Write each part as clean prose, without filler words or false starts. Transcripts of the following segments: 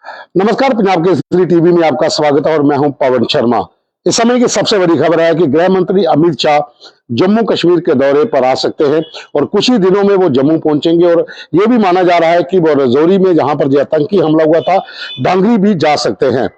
नमस्कार, पंजाब केसरी टीवी में आपका स्वागत है और मैं हूं पवन शर्मा। इस समय की सबसे बड़ी खबर है कि गृह मंत्री अमित शाह जम्मू कश्मीर के दौरे पर आ सकते हैं और कुछ ही दिनों में वो जम्मू पहुंचेंगे और ये भी माना जा रहा है कि वो रजौरी में जहां पर जो आतंकी हमला हुआ था, डांगरी भी जा सकते हैं,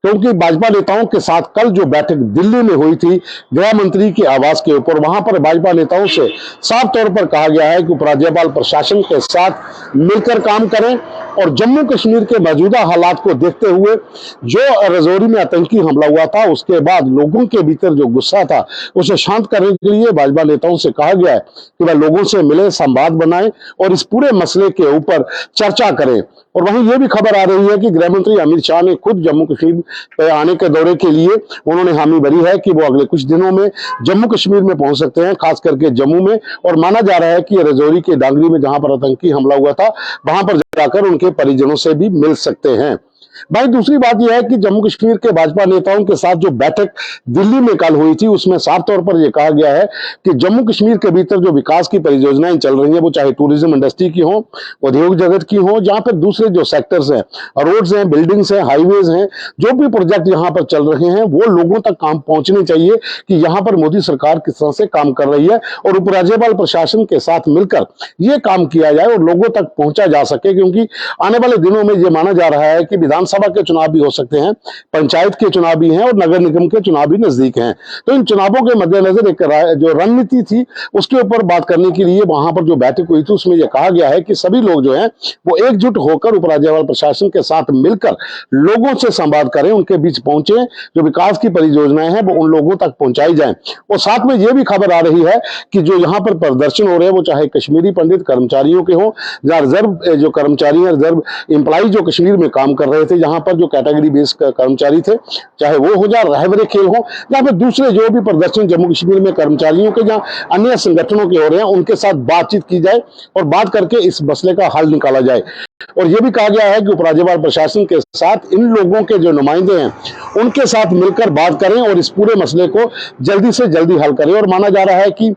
क्योंकि भाजपा नेताओं के साथ कल जो बैठक दिल्ली में हुई थी गृह मंत्री के आवास के ऊपर, वहां पर भाजपा नेताओं से साफ तौर पर कहा गया है कि उपराज्यपाल प्रशासन के साथ मिलकर काम करें और जम्मू कश्मीर के मौजूदा हालात को देखते हुए जो रजौरी में आतंकी हमला हुआ था उसके बाद लोगों के भीतर जो गुस्सा था उसे शांत करने के लिए भाजपा नेताओं से कहा गया है कि वह लोगों से मिले, संवाद बनाएं और इस पूरे मसले के ऊपर चर्चा करें। और वहीं यह भी खबर आ रही है कि गृह मंत्री अमित शाह ने खुद जम्मू कश्मीर पे आने के दौरे के लिए उन्होंने हामी भरी है कि वो अगले कुछ दिनों में जम्मू कश्मीर में पहुंच सकते हैं, खास करके जम्मू में। और माना जा रहा है कि रजौरी के डांगरी में जहां पर आतंकी हमला हुआ था वहां पर जाकर उनके परिजनों से भी मिल सकते हैं। भाई, दूसरी बात यह है कि जम्मू कश्मीर के भाजपा नेताओं के साथ जो बैठक दिल्ली में कल हुई थी उसमें साफ तौर पर यह कहा गया है कि जम्मू कश्मीर के भीतर जो विकास की परियोजनाएं चल रही हैं, वो चाहे टूरिज्म इंडस्ट्री की हो, उद्योग जगत की हो, जहां पर दूसरे जो सेक्टर्स हैं, रोड्स हैं, बिल्डिंग्स हैं, हाईवेज हैं, जो भी प्रोजेक्ट यहां पर चल रहे हैं वो लोगों तक काम पहुंचने चाहिए कि यहां पर मोदी सरकार किस तरह से काम कर रही है और उपराज्यपाल प्रशासन के साथ मिलकर यह काम किया जाए और लोगों तक पहुंचा जा सके। क्योंकि आने वाले दिनों में यह माना जा रहा है कि विधानसभा के चुनाव भी हो सकते हैं, पंचायत के चुनाव भी हैं और नगर निगम के चुनाव भी नजदीक हैं। तो इन चुनावों के मद्देनजर एक जो रणनीति थी उसके ऊपर बात करने के लिए वहां पर जो बैठक हुई थी उसमें यह कहा गया है कि सभी लोग जो हैं वो एकजुट होकर उपराज्यपाल प्रशासन के साथ मिलकर लोगों से संवाद करें, उनके बीच पहुंचे, जो विकास की परियोजनाएं हैं वो उन लोगों तक पहुंचाई जाएं। और साथ में यह भी खबर आ रही है कि जो यहाँ पर प्रदर्शन हो रहे हैं वो चाहे कश्मीरी पंडित कर्मचारियों के हो या रिजर्व जो कर्मचारी हैं, रिजर्व एम्प्लॉय जो कश्मीर में काम कर रहे थे, यहाँ पर जो कैटेगरी बेस्ड कर्मचारी थे, चाहे वो हो या रहबरे खेल हो या फिर दूसरे जो भी प्रदर्शन जम्मू कश्मीर में कर्मचारियों के या अन्य संगठनों के हो रहे हैं, उनके साथ बातचीत की जाए और बात करके इस मसले का हल निकाला जाए। और यह भी कहा गया है कि उपराज्यपाल प्रशासन के साथ इन लोगों के जो नुमाइंदे हैं उनके साथ मिलकर बात करें और इस पूरे मसले को जल्दी से जल्दी हल करें। और माना जा रहा है कि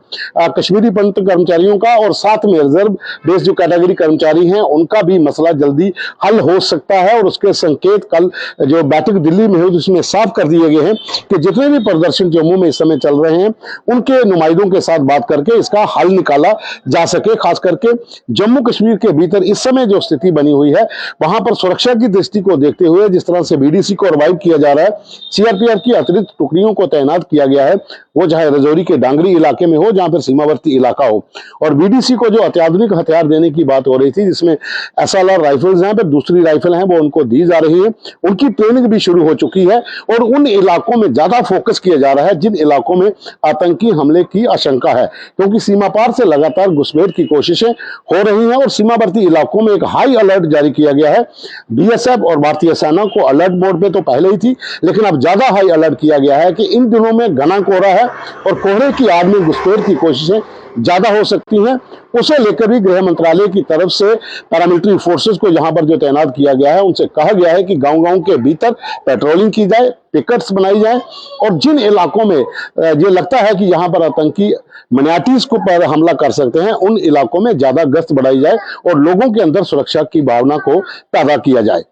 कश्मीरी पंडित कर्मचारियों का और साथ में रिजर्व बेस्ड जो कैटेगरी कर्मचारी हैं उनका भी मसला जल्दी हल हो सकता है। और उसके संकेत कल जो बैठक दिल्ली में हुई उसमें साफ कर दिए गए हैं कि जितने भी प्रदर्शन जम्मू में इस समय चल रहे हैं उनके नुमाइंदों के साथ बात करके इसका हल निकाला जा सके। खास करके जम्मू कश्मीर के भीतर इस समय जो स्थिति बनी हुई है वहां पर सुरक्षा की दृष्टि को देखते हुए जिस तरह से बीडीसी को रिवाइव किया जा रहा है, सीआरपीएफ की अतिरिक्त टुकड़ियों को तैनात किया गया है, वो चाहे रजौरी के डांगरी इलाके में हो जहां पर सीमावर्ती इलाका हो। और बीडीसी को जो अत्याधुनिक हथियार देने की बात हो रही थी जिसमें एसएलआर राइफल्स हैं, फिर दूसरी राइफल हैं वो उनको दी जा रही है, उनकी ट्रेनिंग भी शुरू हो चुकी है और उन इलाकों में ज्यादा फोकस किया जा रहा है जिन इलाकों में आतंकी हमले की आशंका है, क्योंकि सीमा पार से लगातार घुसपैठ की कोशिशें हो रही हैं और सीमावर्ती इलाकों में एक हाई अलर्ट जारी किया गया है। बीएसएफ और भारतीय सेना को अलर्ट मोड पे तो पहले ही थी, लेकिन अब ज्यादा हाई अलर्ट किया गया है कि इन दिनों में घना कोहरा है और कोहरे की आग में घुसपैठ की कोशिशें ज्यादा हो सकती हैं। उसे लेकर भी गृह मंत्रालय की तरफ से पैरामिलिट्री फोर्सेस को यहां पर जो तैनात किया गया है उनसे कहा गया है कि गांव-गांव के भीतर पेट्रोलिंग की जाए, पिकेट्स बनाई जाए और जिन इलाकों में ये लगता है कि यहां पर आतंकी मनाटीज को पर हमला कर सकते हैं उन इलाकों में ज्यादा गश्त बढ़ाई जाए और लोगों के अंदर सुरक्षा की भावना को पैदा किया जाए।